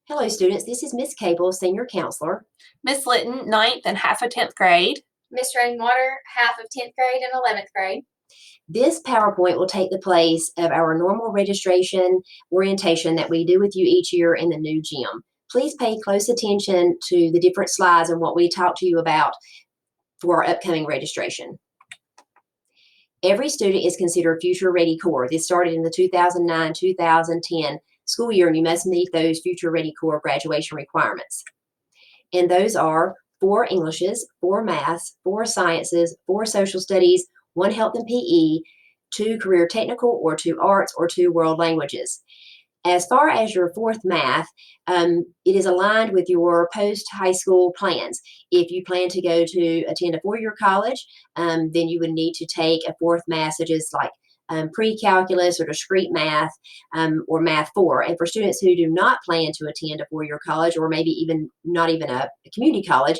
Hello, students. This is Miss Cable, Senior Counselor. Miss Litton, ninth and half of 10th grade. Miss Rainwater, half of 10th grade and 11th grade. This PowerPoint will take the place of our normal registration orientation that we do with you each year in the new gym. Please pay close attention to the different slides and what we talk to you about for our upcoming registration. Every student is considered Future Ready Core. This started in the 2009-2010 school year, and you must meet those Future Ready Core graduation requirements. And those are 4 Englishes, 4 Maths, 4 Sciences, 4 Social Studies, 1 Health and PE, 2 Career Technical or 2 Arts or 2 World Languages. As far as your 4th Math, it is aligned with your post-high school plans. If you plan to go to attend a 4-year college, then you would need to take a 4th Math, such as like pre-calculus or discrete math or math 4. And for students who do not plan to attend a 4-year college or maybe even not even a community college,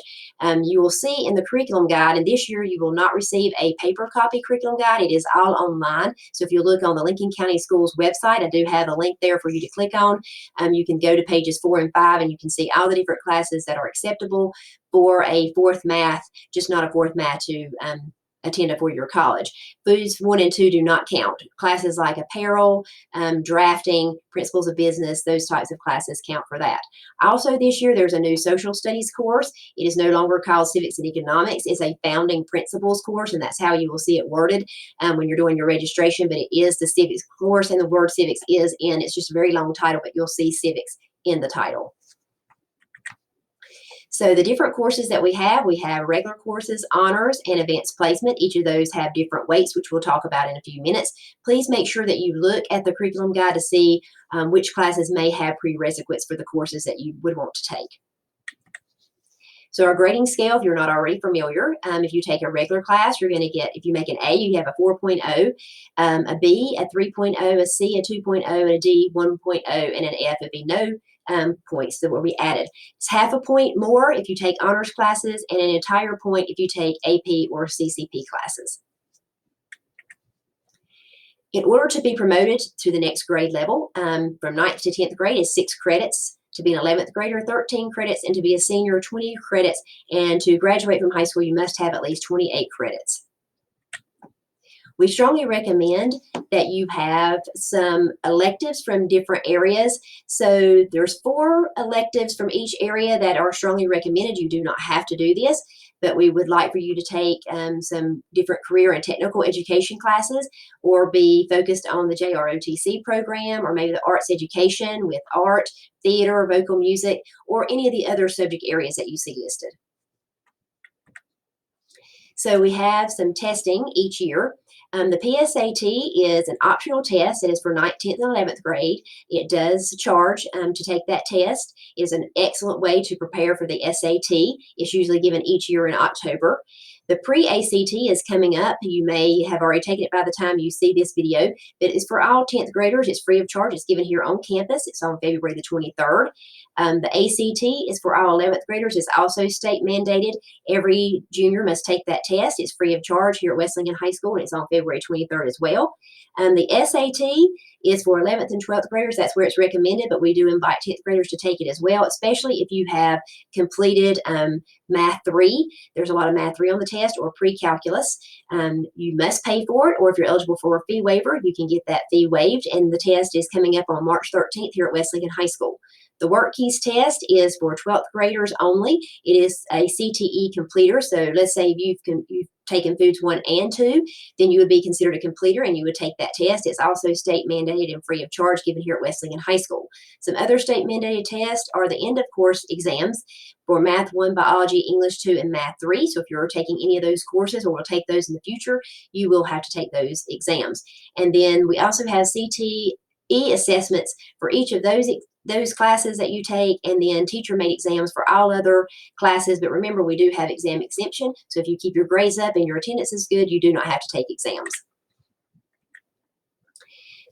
you will see in the curriculum guide, and this year you will not receive a paper copy curriculum guide. It is all online. So if you look on the Lincoln County Schools website, I do have a link there for you to click on. You can go to pages 4 and 5 and you can see all the different classes that are acceptable for a 4th Math, just not a 4th Math to attend a 4-year college. Foods 1 and 2 do not count. Classes like apparel, drafting, principles of business, those types of classes count for that. Also this year, there's a new social studies course. It is no longer called civics and economics. It's a founding principles course, and that's how you will see it worded when you're doing your registration, but it is the civics course, and the word civics is in. It's just a very long title, but you'll see civics in the title. So the different courses that we have regular courses, honors, and advanced placement. Each of those have different weights, which we'll talk about in a few minutes. Please make sure that you look at the curriculum guide to see which classes may have prerequisites for the courses that you would want to take. So our grading scale, if you're not already familiar, if you take a regular class, you're going to get, if you make an A, you have a 4.0, a B, a 3.0, a C, a 2.0, and a D, 1.0, and an F would be no points that will be added. It's half a point more if you take honors classes and an entire point if you take AP or CCP classes. In order to be promoted to the next grade level, from 9th to 10th grade is 6 credits. To be an 11th grader, 13 credits, and to be a senior, 20 credits. And to graduate from high school, you must have at least 28 credits. We strongly recommend that you have some electives from different areas. So there's 4 electives from each area that are strongly recommended. You do not have to do this, but we would like for you to take some different career and technical education classes, or be focused on the JROTC program, or maybe the arts education with art, theater, vocal music, or any of the other subject areas that you see listed. So we have some testing each year. The PSAT is an optional test. It is for 9th, 10th, and 11th grade. It does charge to take that test. It is an excellent way to prepare for the SAT. It's usually given each year in October. The pre-ACT is coming up. You may have already taken it by the time you see this video, but it's for all 10th graders. It's free of charge. It's given here on campus. It's on February the 23rd. The ACT is for all 11th graders. It's also state mandated. Every junior must take that test. It's free of charge here at Wesleyan High School, and it's on February 23rd as well. The SAT is for 11th and 12th graders. That's where it's recommended, but we do invite 10th graders to take it as well, especially if you have completed Math 3. There's a lot of Math 3 on the test, or pre-calculus. You must pay for it, or if you're eligible for a fee waiver, you can get that fee waived, and the test is coming up on March 13th here at Wesleyan High School. The Work Keys test is for 12th graders only. It is a CTE completer, so let's say you've taken Foods 1 and 2, then you would be considered a completer and you would take that test. It's also state mandated and free of charge, given here at Wesleyan High School. Some other state mandated tests are the end of course exams for Math 1, Biology, English 2, and Math 3. So if you're taking any of those courses or will take those in the future, you will have to take those exams. And then we also have CTE assessments for each of those classes that you take, and then teacher-made exams for all other classes. But remember, we do have exam exemption, so if you keep your grades up and your attendance is good, you do not have to take exams.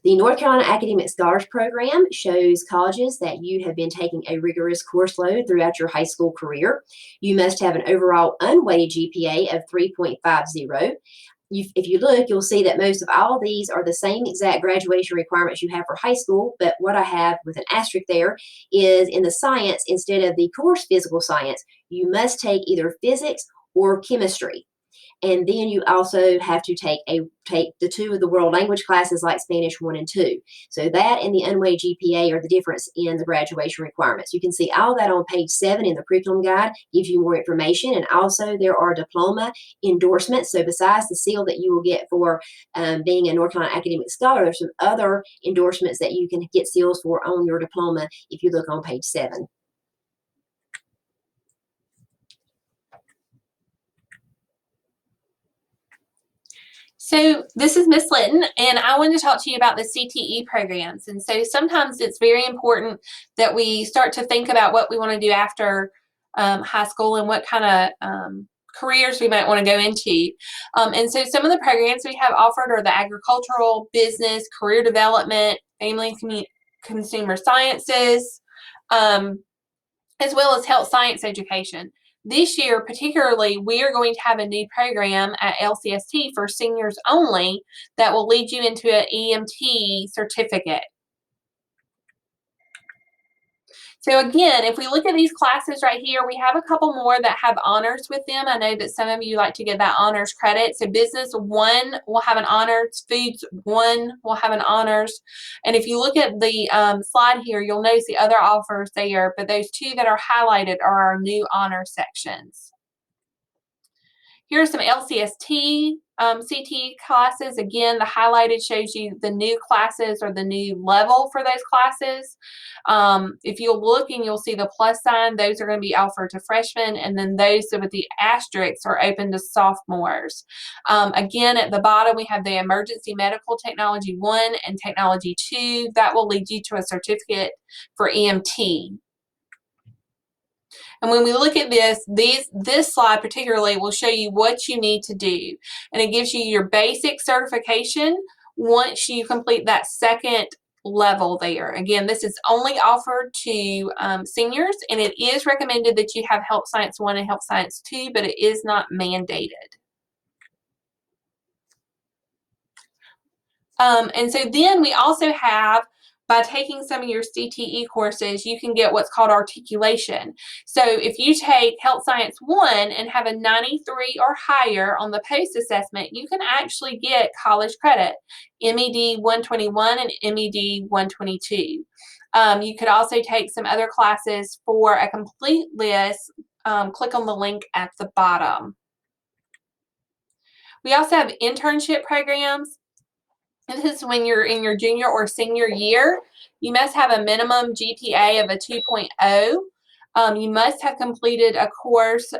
The North Carolina Academic Scholars Program shows colleges that you have been taking a rigorous course load throughout your high school career. You must have an overall unweighted GPA of 3.50. if you look, you'll see that most of all of these are the same exact graduation requirements you have for high school, but what I have with an asterisk there is in the science, instead of the course physical science, you must take either physics or chemistry. And then you also have to take the two of the world language classes like Spanish 1 and 2. So that and the unweighted GPA are the difference in the graduation requirements. You can see all that on page 7 in the curriculum guide, gives you more information. And also there are diploma endorsements. So besides the seal that you will get for being a North Carolina Academic Scholar, there's some other endorsements that you can get seals for on your diploma if you look on page 7. So this is Miss Litton, and I wanted to talk to you about the CTE programs. And so sometimes it's very important that we start to think about what we want to do after high school and what kind of careers we might want to go into. And so some of the programs we have offered are the agricultural, business, career development, family and consumer sciences, as well as health science education. This year, particularly, we are going to have a new program at LCST for seniors only that will lead you into an EMT certificate. So again, if we look at these classes right here, we have a couple more that have honors with them. I know that some of you like to get that honors credit. So business 1 will have an honors, foods 1 will have an honors. And if you look at the slide here, you'll notice the other offers there, but those 2 that are highlighted are our new honor sections. Here are some LCST CTE classes. Again, the highlighted shows you the new classes or the new level for those classes. If you'll look and you'll see the plus sign, those are going to be offered to freshmen, and then those with the asterisks are open to sophomores. Again, at the bottom, we have the Emergency Medical Technology 1 and Technology 2. That will lead you to a certificate for EMT. And when we look at this slide particularly will show you what you need to do. And it gives you your basic certification once you complete that second level there. Again, this is only offered to seniors, and it is recommended that you have Health Science 1 and Health Science 2, but it is not mandated. And so then we also have, by taking some of your CTE courses, you can get what's called articulation. So if you take Health Science 1 and have a 93 or higher on the post assessment, you can actually get college credit, MED 121 and MED 122. You could also take some other classes for a complete list. Click on the link at the bottom. We also have internship programs. This is when you're in your junior or senior year. You must have a minimum GPA of a 2.0. You must have completed a course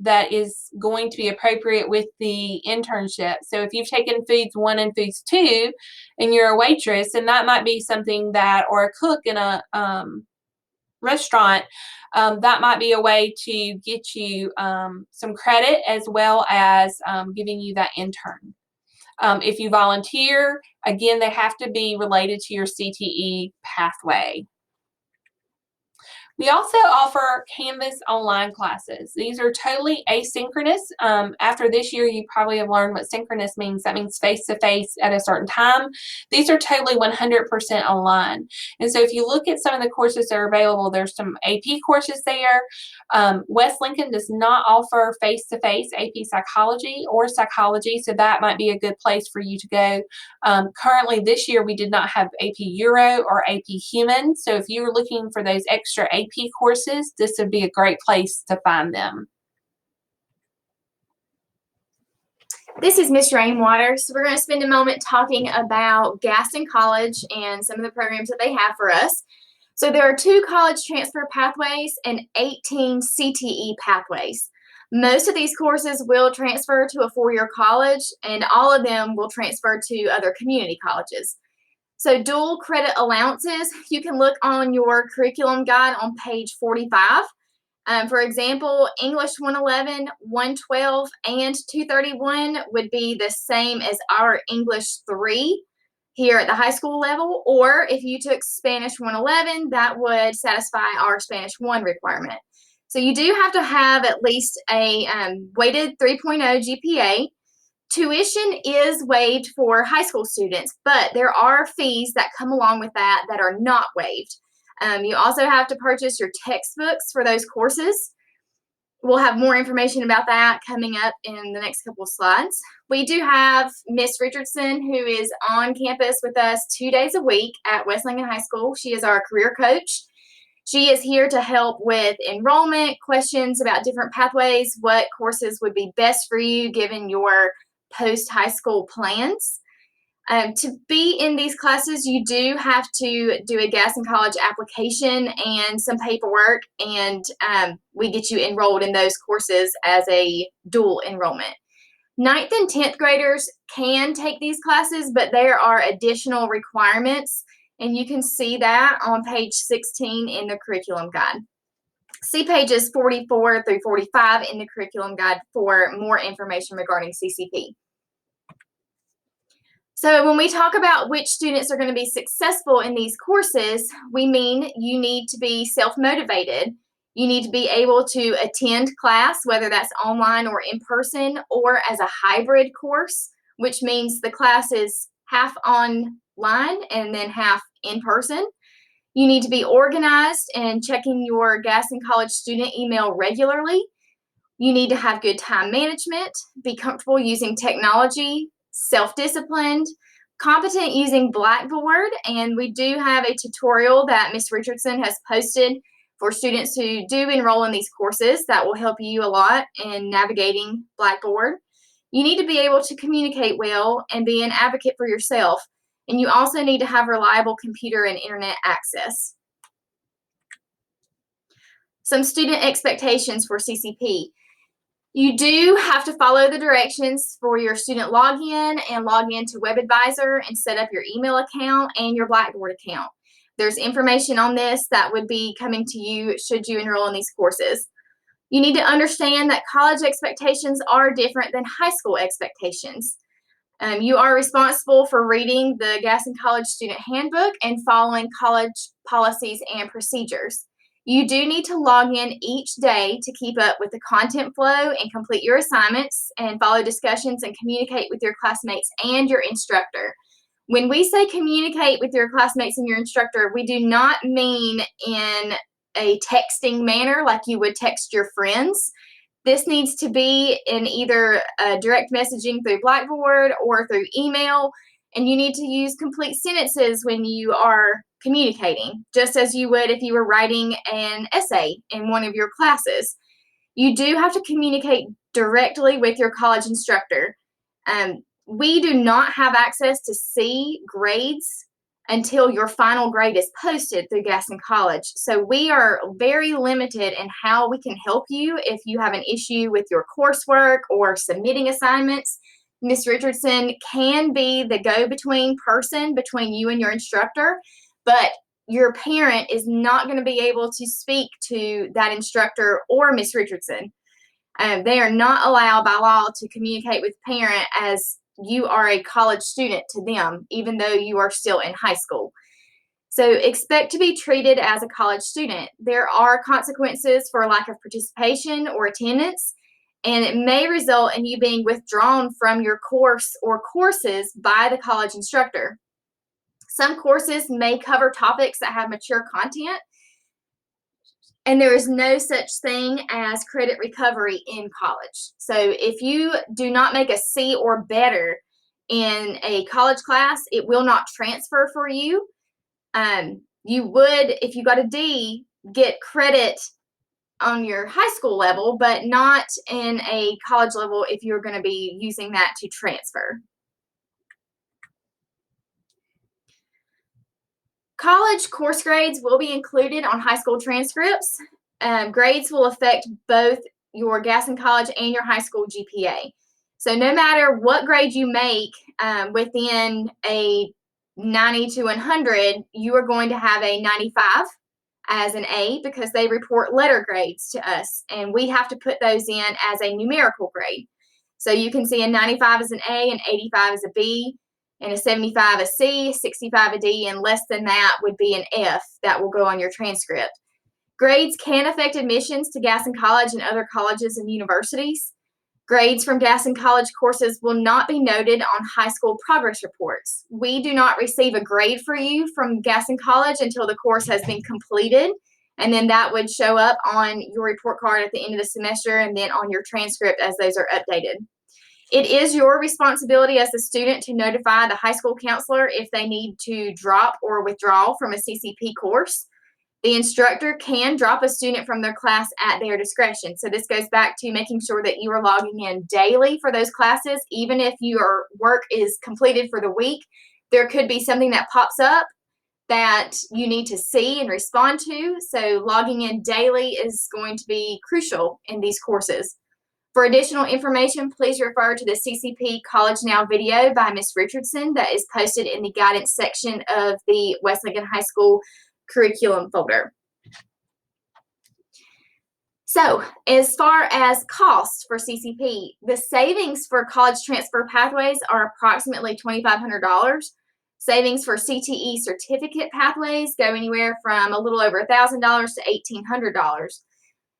that is going to be appropriate with the internship. So if you've taken Foods 1 and Foods 2 and you're a waitress, and that might be something that, or a cook in a restaurant, that might be a way to get you some credit as well as giving you that intern. If you volunteer, again, they have to be related to your CTE pathway. We also offer Canvas online classes. These are totally asynchronous. After this year, you probably have learned what synchronous means. That means face-to-face at a certain time. These are totally 100% online. And so if you look at some of the courses that are available, there's some AP courses there. West Lincoln does not offer face-to-face AP psychology or psychology, so that might be a good place for you to go. Currently, this year, we did not have AP Euro or AP Human. So if you're looking for those extra AP courses, this would be a great place to find them. This is Miss Rainwater. So we're going to spend a moment talking about Gaston College and some of the programs that they have for us. So there are 2 college transfer pathways and 18 CTE pathways. Most of these courses will transfer to a 4-year college, and all of them will transfer to other community colleges. So dual credit allowances, you can look on your curriculum guide on page 45. For example, English 111, 112, and 231 would be the same as our English 3 here at the high school level, or if you took Spanish 111, that would satisfy our Spanish 1 requirement. So you do have to have at least a weighted 3.0 GPA. Tuition is waived for high school students, but there are fees that come along with that are not waived. You also have to purchase your textbooks for those courses. We'll have more information about that coming up in the next couple of slides. We do have Miss Richardson, who is on campus with us 2 days a week at West Lincoln High School. She is our career coach. She is here to help with enrollment, questions about different pathways, what courses would be best for you given your post-high school plans. To be in these classes, you do have to do a Gaston College application and some paperwork, and we get you enrolled in those courses as a dual enrollment. 9th and 10th graders can take these classes, but there are additional requirements, and you can see that on page 16 in the curriculum guide. See pages 44 through 45 in the curriculum guide for more information regarding CCP. So when we talk about which students are going to be successful in these courses, we mean you need to be self-motivated. You need to be able to attend class, whether that's online or in person, or as a hybrid course, which means the class is half online and then half in person. You need to be organized and checking your Gaston College student email regularly. You need to have good time management, be comfortable using technology, self-disciplined, competent using Blackboard, and we do have a tutorial that Ms. Richardson has posted for students who do enroll in these courses that will help you a lot in navigating Blackboard. You need to be able to communicate well and be an advocate for yourself, and you also need to have reliable computer and internet access. Some student expectations for CCP. You do have to follow the directions for your student login and log in to WebAdvisor and set up your email account and your Blackboard account. There's information on this that would be coming to you should you enroll in these courses. You need to understand that college expectations are different than high school expectations. You are responsible for reading the Gaston College Student Handbook and following college policies and procedures. You do need to log in each day to keep up with the content flow and complete your assignments and follow discussions and communicate with your classmates and your instructor. When we say communicate with your classmates and your instructor, we do not mean in a texting manner like you would text your friends. This needs to be in either direct messaging through Blackboard or through email, and you need to use complete sentences when you are communicating, just as you would if you were writing an essay in one of your classes. You do have to communicate directly with your college instructor. We do not have access to see grades until your final grade is posted through Gaston College. So we are very limited in how we can help you if you have an issue with your coursework or submitting assignments. Ms. Richardson can be the go-between person between you and your instructor, but your parent is not going to be able to speak to that instructor or Ms. Richardson. They are not allowed by law to communicate with parent as you are a college student to them, even though you are still in high school. So expect to be treated as a college student. There are consequences for lack of participation or attendance, and it may result in you being withdrawn from your course or courses by the college instructor. Some courses may cover topics that have mature content, and there is no such thing as credit recovery in college. So if you do not make a C or better in a college class, it will not transfer for you. You would, if you got a D, get credit on your high school level, but not in a college level if you're going to be using that to transfer. College course grades will be included on high school transcripts. Grades will affect both your Gaston College and your high school GPA. So no matter what grade you make within a 90 to 100, you are going to have a 95 as an A because they report letter grades to us, and we have to put those in as a numerical grade. So you can see a 95 as an A, an 85 as a B, and a 75 a C, 65 a D, and less than that would be an F that will go on your transcript. Grades can affect admissions to Gaston College and other colleges and universities. Grades from Gaston College courses will not be noted on high school progress reports. We do not receive a grade for you from Gaston College until the course has been completed, and then that would show up on your report card at the end of the semester and then on your transcript as those are updated. It is your responsibility as a student to notify the high school counselor if they need to drop or withdraw from a CCP course. The instructor can drop a student from their class at their discretion. So this goes back to making sure that you are logging in daily for those classes. Even if your work is completed for the week, there could be something that pops up that you need to see and respond to. So logging in daily is going to be crucial in these courses. For additional information, please refer to the CCP College Now video by Ms. Richardson that is posted in the guidance section of the West Lincoln High School curriculum folder. So, as far as cost for CCP, the savings for college transfer pathways are approximately $2,500. Savings for CTE certificate pathways go anywhere from a little over $1,000 to $1,800.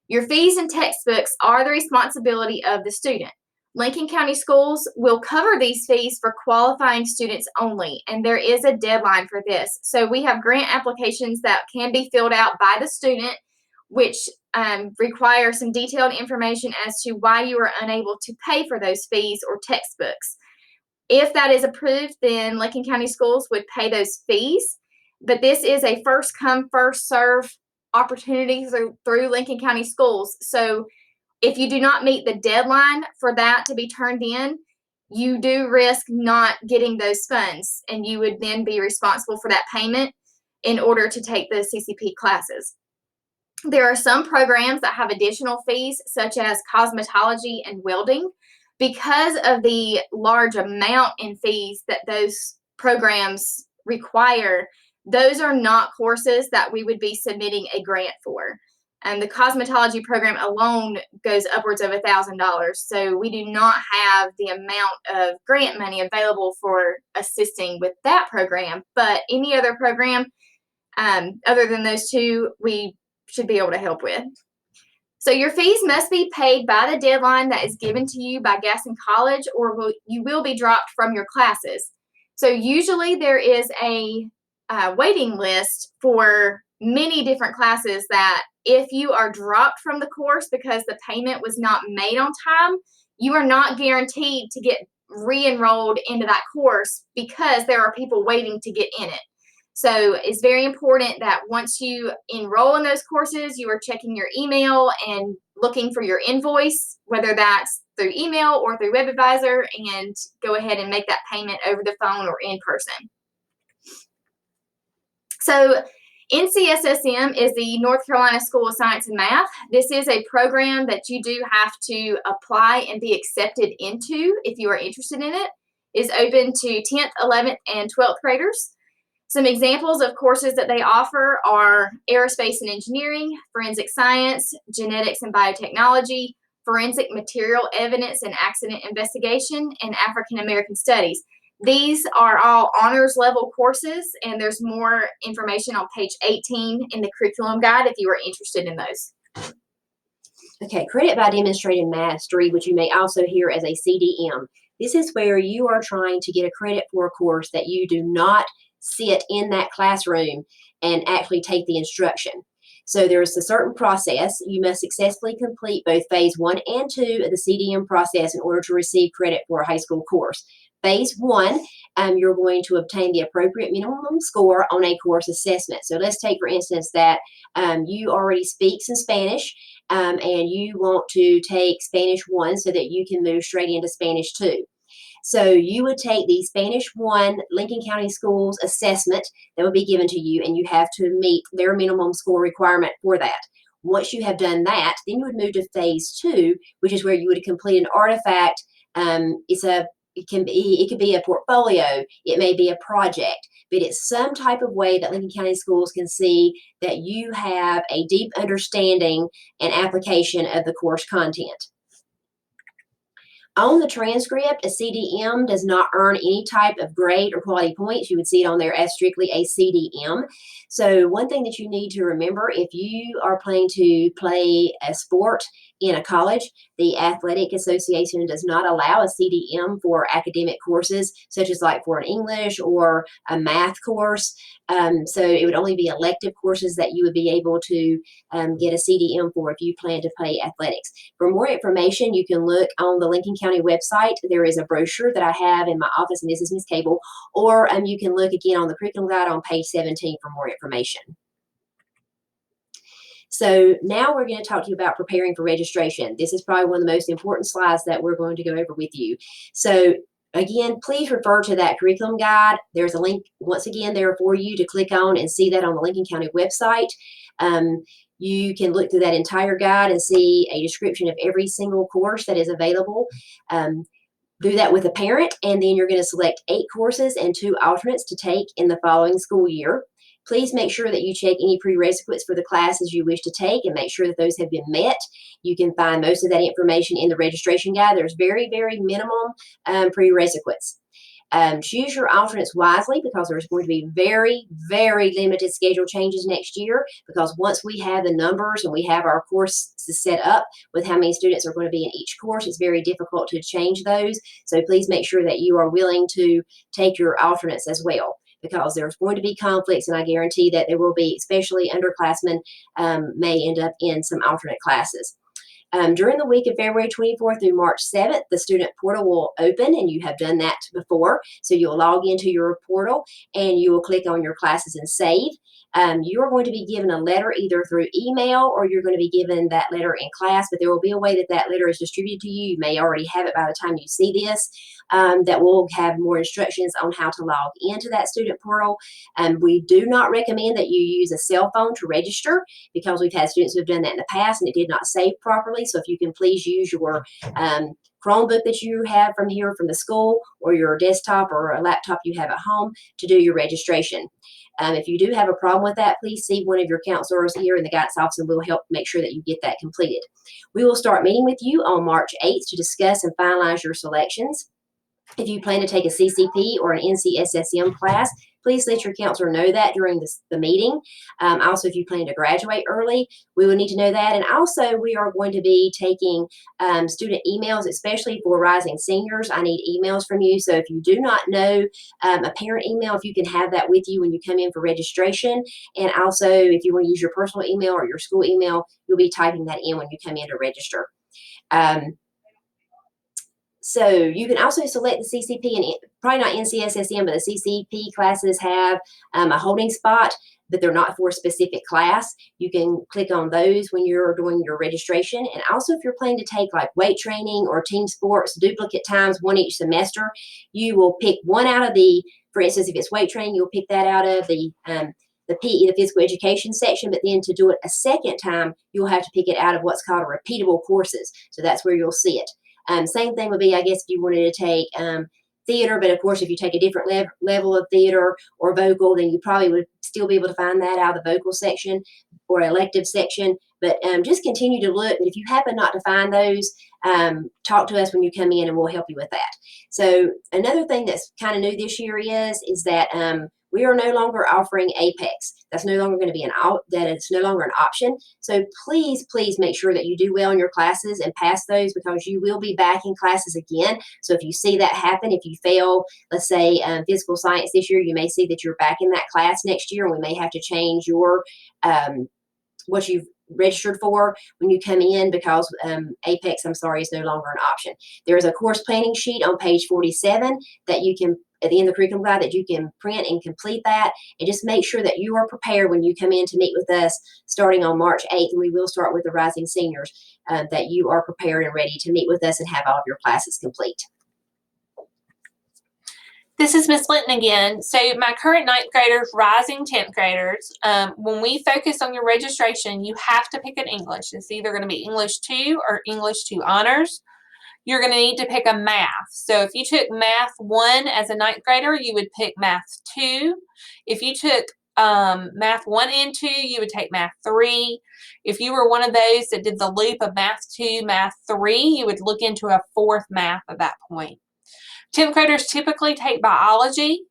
Your fees and textbooks are the responsibility of the student. Lincoln County Schools will cover these fees for qualifying students only, and there is a deadline for this. So we have grant applications that can be filled out by the student, which require some detailed information as to why you are unable to pay for those fees or textbooks. If that is approved, then Lincoln County Schools would pay those fees, but this is a first come, first serve opportunity through Lincoln County Schools. So if you do not meet the deadline for that to be turned in, you do risk not getting those funds, and you would then be responsible for that payment in order to take the CCP classes. There are some programs that have additional fees, such as cosmetology and welding. Because of the large amount in fees that those programs require, those are not courses that we would be submitting a grant for. And the cosmetology program alone goes upwards of $1,000. So we do not have the amount of grant money available for assisting with that program. But any other program other than those two, we should be able to help with. So your fees must be paid by the deadline that is given to you by Gaston College, or you will be dropped from your classes. So usually there is a waiting list for many different classes that if you are dropped from the course because the payment was not made on time, you are not guaranteed to get re-enrolled into that course because there are people waiting to get in it. So it's very important that once you enroll in those courses, you are checking your email and looking for your invoice, whether that's through email or through WebAdvisor, and go ahead and make that payment over the phone or in person. So NCSSM is the North Carolina School of Science and Math. This is a program that you do have to apply and be accepted into if you are interested in it. It is open to 10th, 11th, and 12th graders. Some examples of courses that they offer are aerospace and engineering, forensic science, genetics and biotechnology, forensic material evidence and accident investigation, and African American studies. These are all honors level courses, and there's more information on page 18 in the curriculum guide if you are interested in those. Okay, credit by demonstrated mastery, which you may also hear as a CDM. This is where you are trying to get a credit for a course that you do not sit in that classroom and actually take the instruction. So there's a certain process. You must successfully complete both phase 1 and 2 of the CDM process in order to receive credit for a high school course. Phase 1, you're going to obtain the appropriate minimum score on a course assessment. So let's take, for instance, that you already speak some Spanish and you want to take Spanish 1 so that you can move straight into Spanish 2. So you would take the Spanish 1 Lincoln County Schools assessment that would be given to you, and you have to meet their minimum score requirement for that. Once you have done that, then you would move to phase 2, which is where you would complete an artifact. It could be a portfolio, it may be a project, but it's some type of way that Lincoln County Schools can see that you have a deep understanding and application of the course content. On the transcript, a CDM does not earn any type of grade or quality points. You would see it on there as strictly a CDM. So one thing that you need to remember, if you are planning to play a sport in a college, the Athletic Association does not allow a CDM for academic courses, such as like for an English or a math course. So it would only be elective courses that you would be able to get a CDM for if you plan to play athletics. For more information, you can look on the Lincoln County website. There is a brochure that I have in my office, and this is Ms. Cable, or you can look again on the curriculum guide on page 17 for more information. So now we're going to talk to you about preparing for registration. This is probably one of the most important slides that we're going to go over with you. So again, please refer to that curriculum guide. There's a link once again there for you to click on and see that on the Lincoln County website. You can look through that entire guide and see a description of every single course that is available. Do that with a parent, and then you're going to select 8 courses and 2 alternates to take in the following school year. Please make sure that you check any prerequisites for the classes you wish to take and make sure that those have been met. You can find most of that information in the registration guide. There's very, very minimum prerequisites. Choose your alternates wisely, because there's going to be very, very limited schedule changes next year, because once we have the numbers and we have our course set up with how many students are going to be in each course, it's very difficult to change those. So please make sure that you are willing to take your alternates as well, because there's going to be conflicts, and I guarantee that there will be, especially underclassmen may end up in some alternate classes. During the week of February 24th through March 7th, the student portal will open, and you have done that before. So you'll log into your portal and you will click on your classes and save. You are going to be given a letter either through email, or you're going to be given that letter in class, but there will be a way that that letter is distributed to you. You may already have it by the time you see this, that will have more instructions on how to log into that student portal. We do not recommend that you use a cell phone to register, because we've had students who have done that in the past and it did not save properly. So if you can please use your Chromebook that you have from here from the school, or your desktop or a laptop you have at home to do your registration. If you do have a problem with that, please see one of your counselors here in the guidance office, and we'll help make sure that you get that completed. We will start meeting with you on March 8th to discuss and finalize your selections. If you plan to take a CCP or an NCSSM class, please let your counselor know that during the meeting. Also, if you plan to graduate early, we will need to know that. And also, we are going to be taking student emails, especially for rising seniors. I need emails from you. So if you do not know a parent email, if you can have that with you when you come in for registration. And also, if you want to use your personal email or your school email, you'll be typing that in when you come in to register. So you can also select the CCP, and probably not NCSSM, but the CCP classes have a holding spot, but they're not for a specific class. You can click on those when you're doing your registration. And also, if you're planning to take like weight training or team sports, duplicate times, one each semester, you will pick one out of the, for instance, if it's weight training, you'll pick that out of the PE, the physical education section, but then to do it a second time, you'll have to pick it out of what's called repeatable courses. So that's where you'll see it. Same thing would be, I guess, if you wanted to take theater, but of course, if you take a different level of theater or vocal, then you probably would still be able to find that out of the vocal section or elective section. But just continue to look. But if you happen not to find those, talk to us when you come in, and we'll help you with that. So another thing that's kind of new this year is that we are no longer offering Apex. That's no longer going to be it's no longer an option. So please, please make sure that you do well in your classes and pass those, because you will be back in classes again. So if you see that happen, if you fail, let's say physical science this year, you may see that you're back in that class next year, and we may have to change your what you've registered for when you come in, because Apex, I'm sorry, is no longer an option. There is a course planning sheet on page 47 that you can, at the end of the curriculum guide, that you can print and complete that, and just make sure that you are prepared when you come in to meet with us starting on March 8th, and we will start with the rising seniors, that you are prepared and ready to meet with us and have all of your classes complete. This is Miss Linton again. So my current 9th graders, rising 10th graders, when we focus on your registration, you have to pick an English. It's either going to be English 2 or English 2 honors. You're going to need to pick a math. So if you took math 1 as a 9th grader, you would pick math 2. If you took Math 1 and 2, you would take Math 3. If you were one of those that did the loop of Math 2, Math 3, you would look into a 4th math at that point. 10th graders typically take biology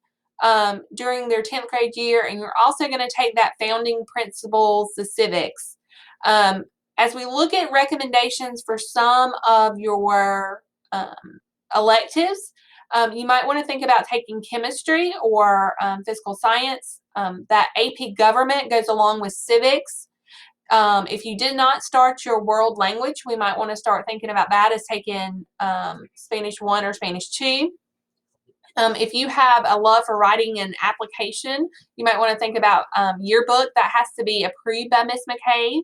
during their 10th grade year, and you're also going to take that founding principles, the civics. As we look at recommendations for some of your electives, you might want to think about taking chemistry or physical science. That AP government goes along with civics. If you did not start your world language, we might want to start thinking about that as taking Spanish 1 or Spanish 2. If you have a love for writing an application, you might want to think about yearbook that has to be approved by Miss McCabe.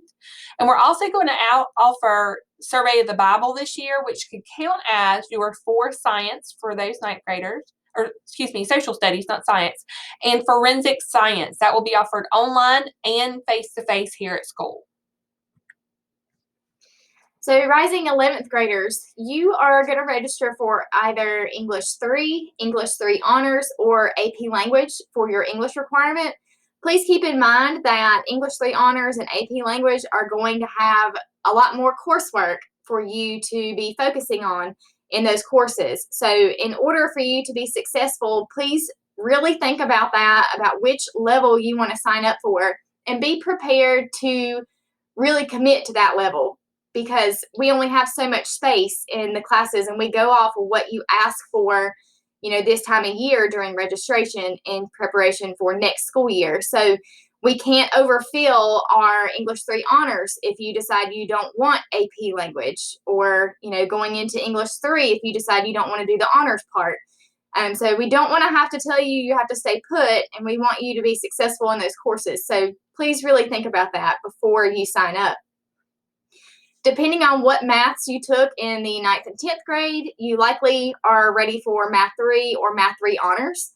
And we're also going to offer Survey of the Bible this year, which could count as your 4 science for those 9th graders, or excuse me, social studies, not science, and forensic science. That will be offered online and face-to-face here at school. So rising 11th graders, you are going to register for either English 3, English 3 honors, or AP language for your English requirement. Please keep in mind that English 3 honors and AP language are going to have a lot more coursework for you to be focusing on in those courses. So in order for you to be successful, please really think about that, about which level you want to sign up for, and be prepared to really commit to that level, because we only have so much space in the classes, and we go off of what you ask for, this time of year during registration in preparation for next school year. So we can't overfill our English 3 honors if you decide you don't want AP language, or, going into English 3 if you decide you don't want to do the honors part. So we don't want to have to tell you have to stay put, and we want you to be successful in those courses. So please really think about that before you sign up. Depending on what maths you took in the 9th and 10th grade, you likely are ready for Math 3 or Math 3 honors.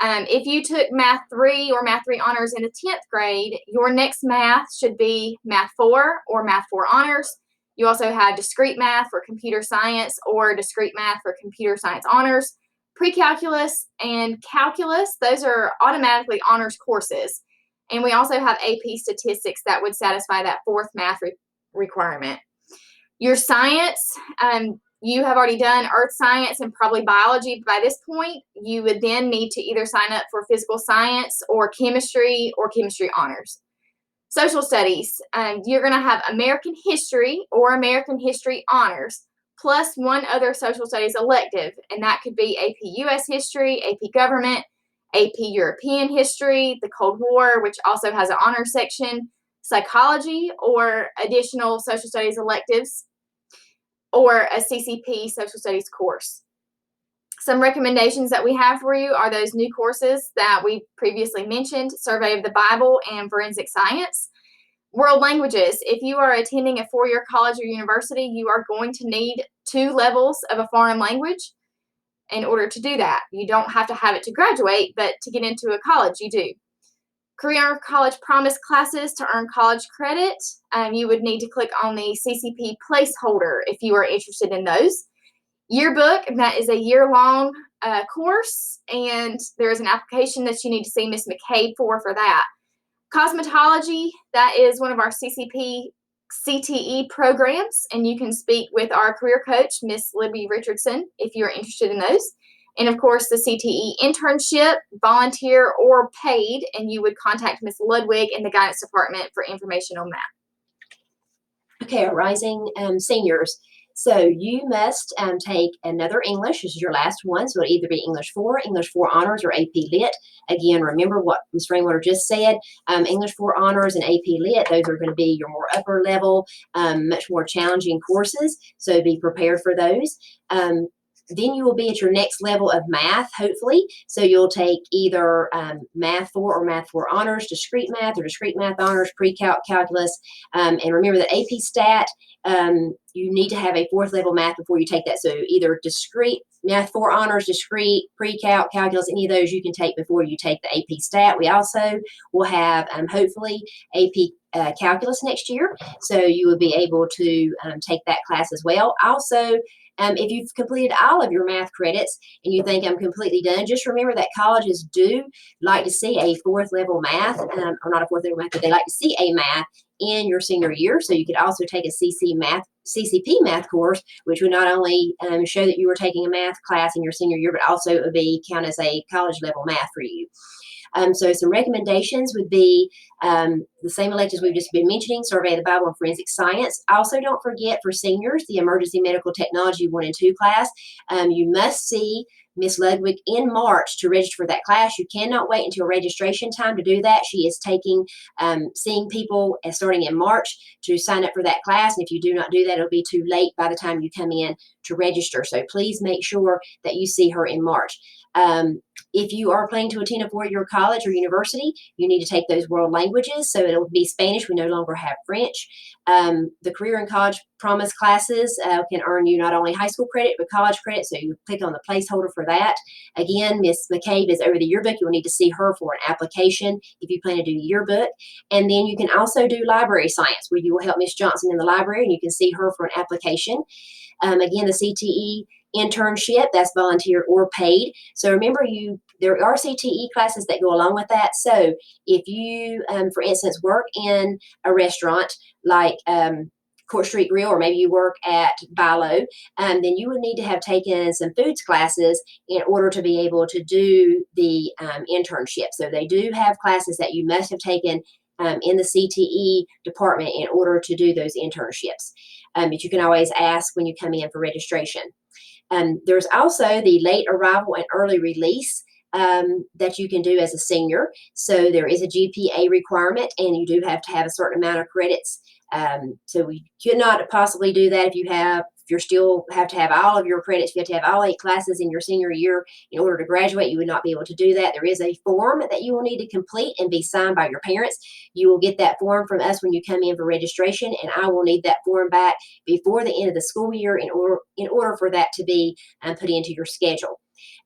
If you took Math 3 or Math 3 honors in the 10th grade, your next math should be Math 4 or Math 4 honors. You also have discrete math for computer science or discrete math for computer science honors. Pre-calculus and calculus, those are automatically honors courses. And we also have AP statistics that would satisfy that 4th math requirement. Your science, you have already done earth science and probably biology by this point. You would then need to either sign up for physical science or chemistry honors. Social studies, you're going to have American history or American history honors, plus one other social studies elective, and that could be AP US history, AP government, AP European history, the Cold War, which also has an honor section, psychology, or additional social studies electives, or a CCP social studies course. Some recommendations that we have for you are those new courses that we previously mentioned, Survey of the Bible and Forensic Science. World languages. If you are attending a 4-year college or university, you are going to need 2 levels of a foreign language in order to do that. You don't have to have it to graduate, but to get into a college, you do. Career College Promise classes to earn college credit. You would need to click on the CCP placeholder if you are interested in those. Yearbook, that is a year-long course, and there is an application that you need to see Miss McCabe for that. Cosmetology, that is one of our CCP CTE programs, and you can speak with our career coach, Miss Libby Richardson, if you're interested in those. And of course, the CTE internship, volunteer or paid, and you would contact Miss Ludwig in the guidance department for information on that. Okay, rising seniors. So you must take another English. This is your last one. So it'll either be English 4 honors, or AP Lit. Again, remember what Ms. Rainwater just said. English 4 honors and AP Lit, those are going to be your more upper level, much more challenging courses. So be prepared for those. Then you will be at your next level of math, hopefully. So you'll take either Math 4 or Math 4 honors, discrete math or discrete math honors, pre-calc, calculus. And remember that AP Stat you need to have a 4th level math before you take that. So either discrete math 4 honors, discrete, pre-calc, calculus, any of those you can take before you take the AP Stat. We also will have hopefully AP calculus next year, so you will be able to take that class as well. Also, if you've completed all of your math credits and you think I'm completely done, just remember that colleges do like to see a 4th level math, or not a 4th level math, but they like to see a math in your senior year. So you could also take a CCP math course, which would not only show that you were taking a math class in your senior year, but also it would be count as a college level math for you. So some recommendations would be the same electives we've just been mentioning: Survey of the Bible and Forensic Science. Also, don't forget for seniors, the Emergency Medical Technology 1 and 2 class. You must see Miss Ludwig in March to register for that class. You cannot wait until registration time to do that. She is seeing people starting in March to sign up for that class. And if you do not do that, it'll be too late by the time you come in to register. So please make sure that you see her in March. If you are planning to attend a 4-year college or university, you need to take those world languages. So it'll be Spanish. We no longer have French. The Career and College Promise classes can earn you not only high school credit, but college credit. So you click on the placeholder for that. Again, Miss McCabe is over the yearbook. You'll need to see her for an application if you plan to do the yearbook. And then you can also do library science, where you will help Miss Johnson in the library, and you can see her for an application. Again, the CTE internship, that's volunteer or paid. So remember, there are CTE classes that go along with that. So if you, for instance, work in a restaurant like Court Street Grill, or maybe you work at Bilo, then you would need to have taken some foods classes in order to be able to do the internship. So they do have classes that you must have taken in the CTE department in order to do those internships. But you can always ask when you come in for registration. There's also the late arrival and early release that you can do as a senior. So there is a GPA requirement, and you do have to have a certain amount of credits. So we could not possibly do that if you still have to have all of your credits. You have to have all 8 classes in your senior year in order to graduate. You would not be able to do that. There is a form that you will need to complete and be signed by your parents. You will get that form from us when you come in for registration, and I will need that form back before the end of the school year in order for that to be put into your schedule.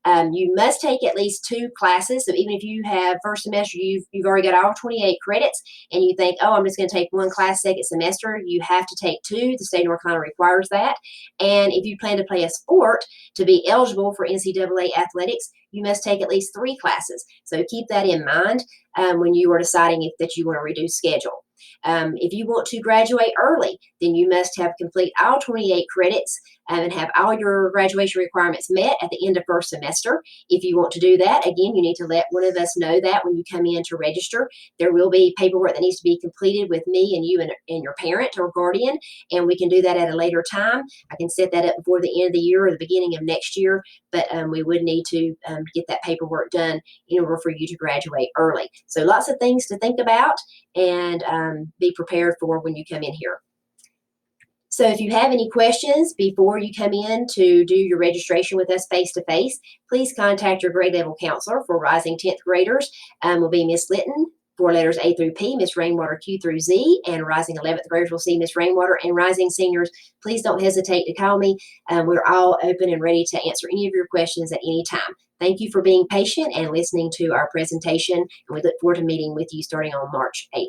You must take at least 2 classes. So even if you have first semester, you've already got all 28 credits, and you think, oh, I'm just going to take 1 class second semester, you have to take 2. The state of North Carolina requires that. And if you plan to play a sport to be eligible for NCAA athletics, you must take at least 3 classes. So keep that in mind when you are deciding that you want to reduce schedule. If you want to graduate early, then you must have complete all 28 credits and have all your graduation requirements met at the end of first semester. If you want to do that, again, you need to let one of us know that when you come in to register. There will be paperwork that needs to be completed with me and you and your parent or guardian, and we can do that at a later time. I can set that up before the end of the year or the beginning of next year, but we would need to get that paperwork done in order for you to graduate early. So lots of things to think about and be prepared for when you come in here. So if you have any questions before you come in to do your registration with us face-to-face, please contact your grade level counselor. For rising 10th graders will be Miss Litton. For letters A through P, Miss Rainwater, Q through Z, and rising 11th graders will see Miss Rainwater. And rising seniors, please don't hesitate to call me. We're all open and ready to answer any of your questions at any time. Thank you for being patient and listening to our presentation, and we look forward to meeting with you starting on March 8th.